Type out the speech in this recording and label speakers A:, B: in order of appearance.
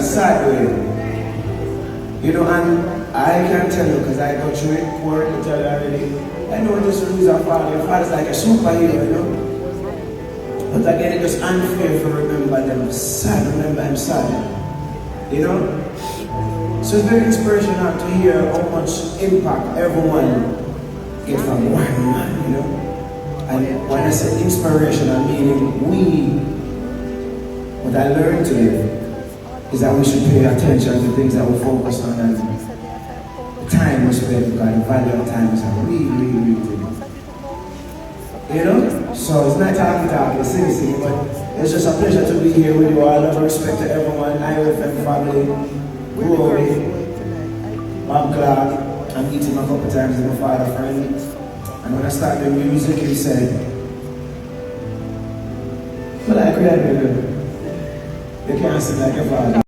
A: sad way. You know, and I can tell you, because I go through it, poor to tell you already, I know this is lose our father. Your father's like a superhero, you know? But again, it's just unfair to remember them sad, remember him sad. You know? So it's very inspirational to hear how much impact everyone get from one man, you know? And when I say inspirational, meaning what I learned today is that we should pay attention to things that we focus on and the time we spend, because the value of time is a really, really, really thing. You know? So it's not talking, it's singing, but it's just a pleasure to be here with you all. Love and respect to everyone, IOFM family, Rory, Bob Clark. I met him a couple times as my father friend. And when I started doing music, he said, well, I created you can't sing like your father.